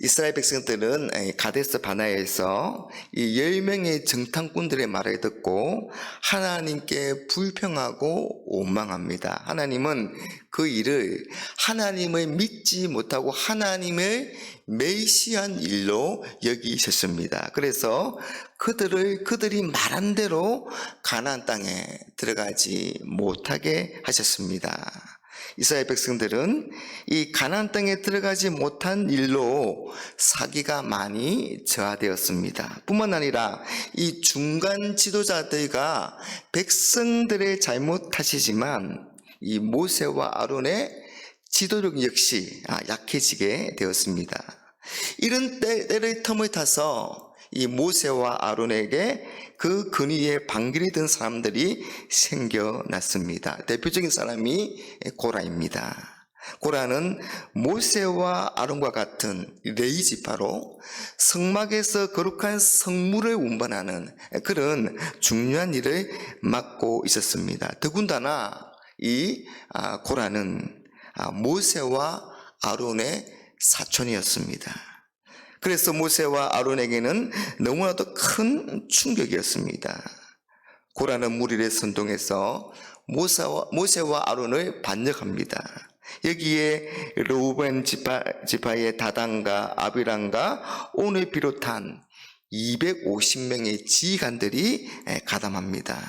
이스라엘 백성들은 가데스 바나에서 이 10명의 정탐꾼들의 말을 듣고 하나님께 불평하고 원망합니다. 하나님은 그 일을 하나님을 믿지 못하고 하나님을 멸시한 일로 여기셨습니다. 그래서 그들이 말한 대로 가나안 땅에 들어가지 못하게 하셨습니다. 이스라엘 백성들은 이 가나안 땅에 들어가지 못한 일로 사기가 많이 저하되었습니다. 뿐만 아니라 이 중간 지도자들과 백성들의 잘못 탓이지만 이 모세와 아론의 지도력 역시 약해지게 되었습니다. 이런 때를 틈을 타서 이 모세와 아론에게 그 근위에 반길이 든 사람들이 생겨났습니다. 대표적인 사람이 고라입니다. 고라는 모세와 아론과 같은 레위 지파로 성막에서 거룩한 성물을 운반하는 그런 중요한 일을 맡고 있었습니다. 더군다나 이 고라는 모세와 아론의 사촌이었습니다. 그래서 모세와 아론에게는 너무나도 큰 충격이었습니다. 고라는 무리를 선동해서 모세와 아론을 반역합니다. 여기에 르우벤 지파의 다단과 아비람과 온을 비롯한 250명의 지휘관들이 가담합니다.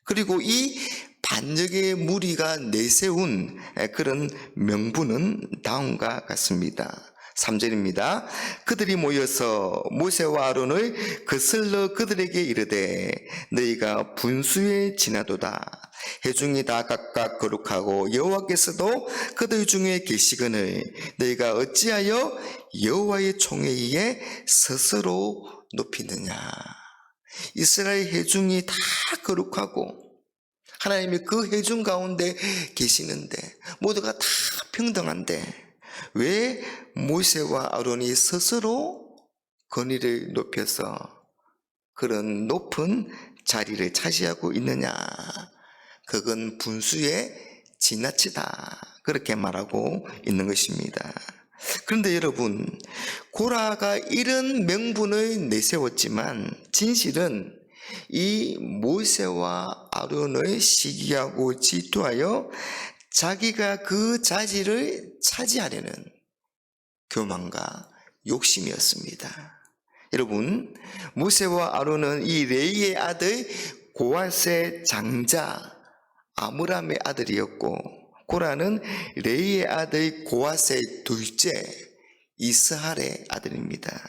그리고 이 반역의 무리가 내세운 그런 명분은 다음과 같습니다. 3절입니다. 그들이 모여서 모세와 아론을 거슬러 그들에게 이르되 너희가 분수에 지나도다. 회중이 다 각각 거룩하고 여호와께서도 그들 중에 계시거늘 너희가 어찌하여 여호와의 총에 의해 스스로 높이느냐. 이스라엘 회중이 다 거룩하고 하나님이 그 회중 가운데 계시는데 모두가 다 평등한데 왜 모세와 아론이 스스로 권위를 높여서 그런 높은 자리를 차지하고 있느냐? 그건 분수에 지나치다. 그렇게 말하고 있는 것입니다. 그런데 여러분, 고라가 이런 명분을 내세웠지만 진실은 이 모세와 아론을 시기하고 질투하여 자기가 그 자리를 차지하려는 교만과 욕심이었습니다. 여러분, 모세와 아론은 이 레이의 아들 고앗의 장자 아므람의 아들이었고 고라는 레이의 아들 고앗의 둘째 이스할의 아들입니다.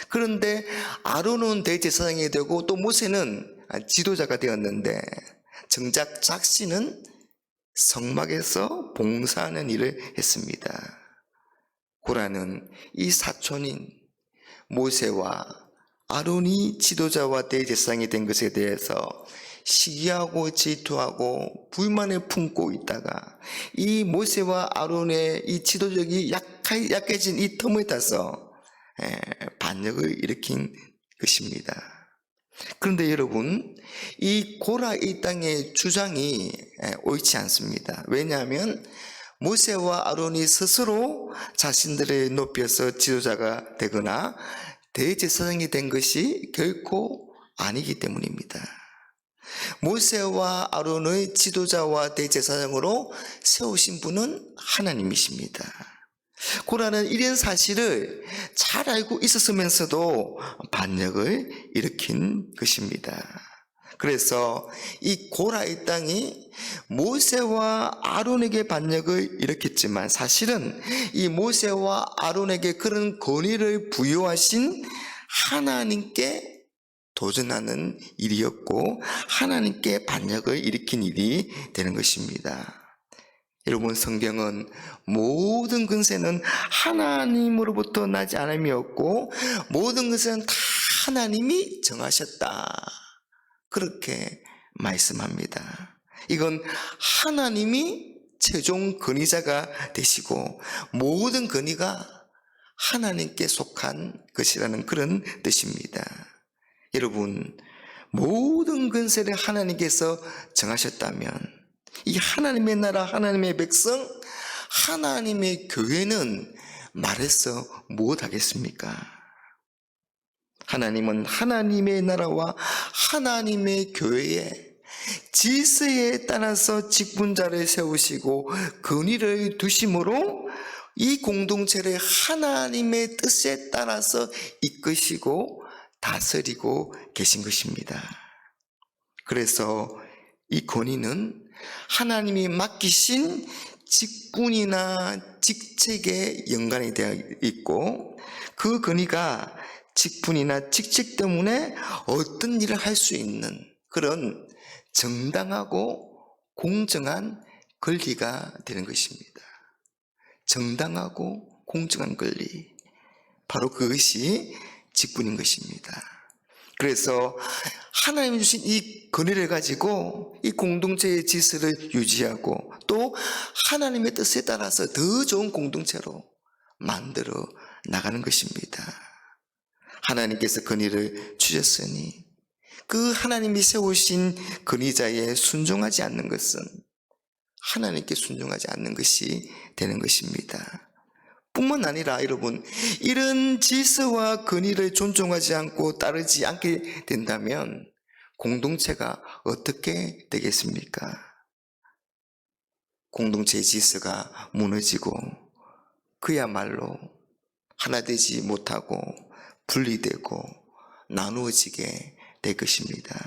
그런데 아론은 대제사장이 되고 또 모세는 지도자가 되었는데 정작 작신은 성막에서 봉사하는 일을 했습니다. 고라는 이 사촌인 모세와 아론이 지도자와 대제사장이 된 것에 대해서 시기하고 질투하고 불만을 품고 있다가 이 모세와 아론의 이 지도력이 약해진 이 틈을 타서 반역을 일으킨 것입니다. 그런데 여러분, 이 고라 이 땅의 주장이 옳지 않습니다. 왜냐하면 모세와 아론이 스스로 자신들을 높여서 지도자가 되거나 대제사장이 된 것이 결코 아니기 때문입니다. 모세와 아론의 지도자와 대제사장으로 세우신 분은 하나님이십니다. 고라는 이런 사실을 잘 알고 있었으면서도 반역을 일으킨 것입니다. 그래서 이 고라의 땅이 모세와 아론에게 반역을 일으켰지만 사실은 이 모세와 아론에게 그런 권위를 부여하신 하나님께 도전하는 일이었고 하나님께 반역을 일으킨 일이 되는 것입니다. 여러분, 성경은 모든 근세는 하나님으로부터 나지 않음이었고 모든 것은 다 하나님이 정하셨다. 그렇게 말씀합니다. 이건 하나님이 최종 권위자가 되시고 모든 권위가 하나님께 속한 것이라는 그런 뜻입니다. 여러분, 모든 권세를 하나님께서 정하셨다면 이 하나님의 나라, 하나님의 백성, 하나님의 교회는 말해서 무엇하겠습니까? 하나님은 하나님의 나라와 하나님의 교회에 질서에 따라서 직분자를 세우시고 근위를 두심으로 이 공동체를 하나님의 뜻에 따라서 이끄시고 다스리고 계신 것입니다. 그래서 이 권위는 하나님이 맡기신 직분이나 직책에 연관이 되어 있고, 그 권위가 직분이나 직책 때문에 어떤 일을 할 수 있는 그런 정당하고 공정한 권리가 되는 것입니다. 정당하고 공정한 권리, 바로 그것이 직분인 것입니다. 그래서 하나님이 주신 이 권위를 가지고 이 공동체의 질서를 유지하고 또 하나님의 뜻에 따라서 더 좋은 공동체로 만들어 나가는 것입니다. 하나님께서 권위를 주셨으니 그 하나님이 세우신 권위자에 순종하지 않는 것은 하나님께 순종하지 않는 것이 되는 것입니다. 뿐만 아니라 여러분, 이런 질서와 권위를 존중하지 않고 따르지 않게 된다면 공동체가 어떻게 되겠습니까? 공동체의 질서가 무너지고 그야말로 하나 되지 못하고 분리되고 나누어지게 될 것입니다.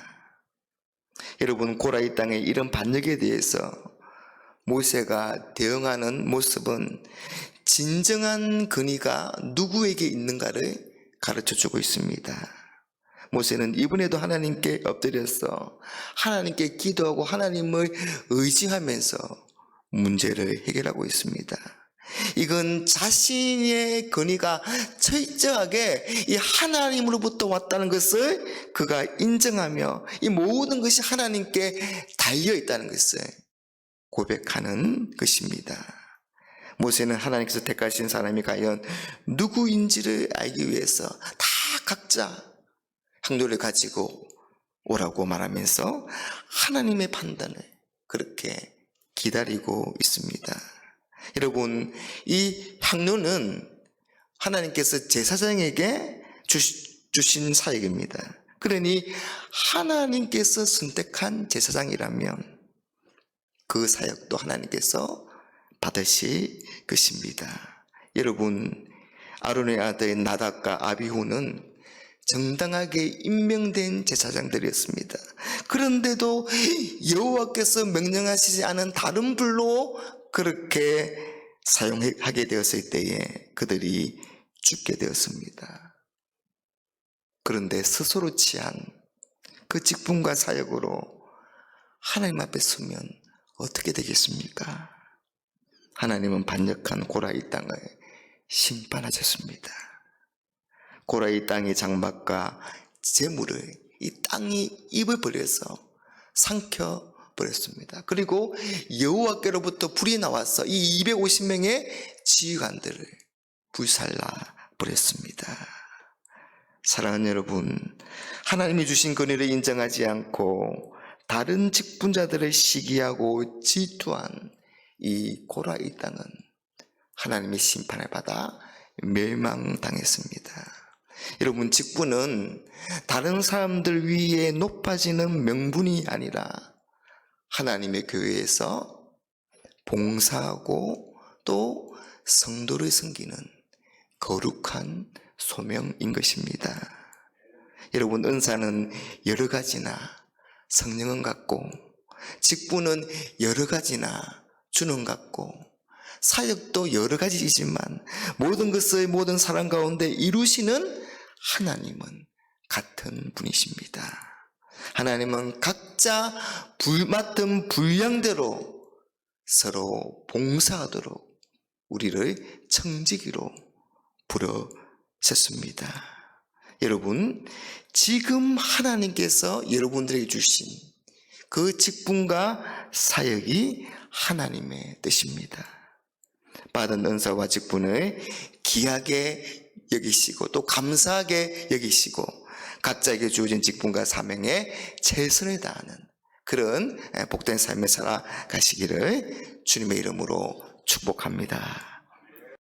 여러분, 고라의 땅의 이런 반역에 대해서 모세가 대응하는 모습은 진정한 권위가 누구에게 있는가를 가르쳐주고 있습니다. 모세는 이번에도 하나님께 엎드려서 하나님께 기도하고 하나님을 의지하면서 문제를 해결하고 있습니다. 이건 자신의 권위가 철저하게 이 하나님으로부터 왔다는 것을 그가 인정하며 이 모든 것이 하나님께 달려있다는 것을 고백하는 것입니다. 모세는 하나님께서 택하신 사람이 과연 누구인지를 알기 위해서 다 각자 향로를 가지고 오라고 말하면서 하나님의 판단을 그렇게 기다리고 있습니다. 여러분, 이 향로는 하나님께서 제사장에게 주신 사역입니다. 그러니 하나님께서 선택한 제사장이라면 그 사역도 하나님께서 받으실 것입니다. 여러분, 아론의 아들 나답과 아비후는 정당하게 임명된 제사장들이었습니다. 그런데도 여호와께서 명령하시지 않은 다른 불로 그렇게 사용하게 되었을 때에 그들이 죽게 되었습니다. 그런데 스스로 취한 그 직분과 사역으로 하나님 앞에 서면 어떻게 되겠습니까? 하나님은 반역한 고라의 땅을 심판하셨습니다. 고라의 땅의 장막과 재물을 이 땅이 입을 벌려서 삼켜 버렸습니다. 그리고 여호와께로부터 불이 나와서 이 250명의 지휘관들을 불살라 버렸습니다. 사랑하는 여러분, 하나님이 주신 권위를 인정하지 않고 다른 직분자들을 시기하고 질투한 이 고라의 땅은 하나님의 심판을 받아 멸망당했습니다. 여러분, 직분은 다른 사람들 위에 높아지는 명분이 아니라 하나님의 교회에서 봉사하고 또 성도를 섬기는 거룩한 소명인 것입니다. 여러분, 은사는 여러 가지나 성령은 같고 직분은 여러 가지나 주는 같고 사역도 여러 가지이지만 모든 것을 모든 사람 가운데 이루시는 하나님은 같은 분이십니다. 하나님은 각자 맡은 분량대로 서로 봉사하도록 우리를 청지기로 부르셨습니다. 여러분, 지금 하나님께서 여러분들에게 주신 그 직분과 사역이 하나님의 뜻입니다. 받은 은사와 직분을 귀하게 여기시고 또 감사하게 여기시고 각자에게 주어진 직분과 사명에 최선을 다하는 그런 복된 삶을 살아가시기를 주님의 이름으로 축복합니다.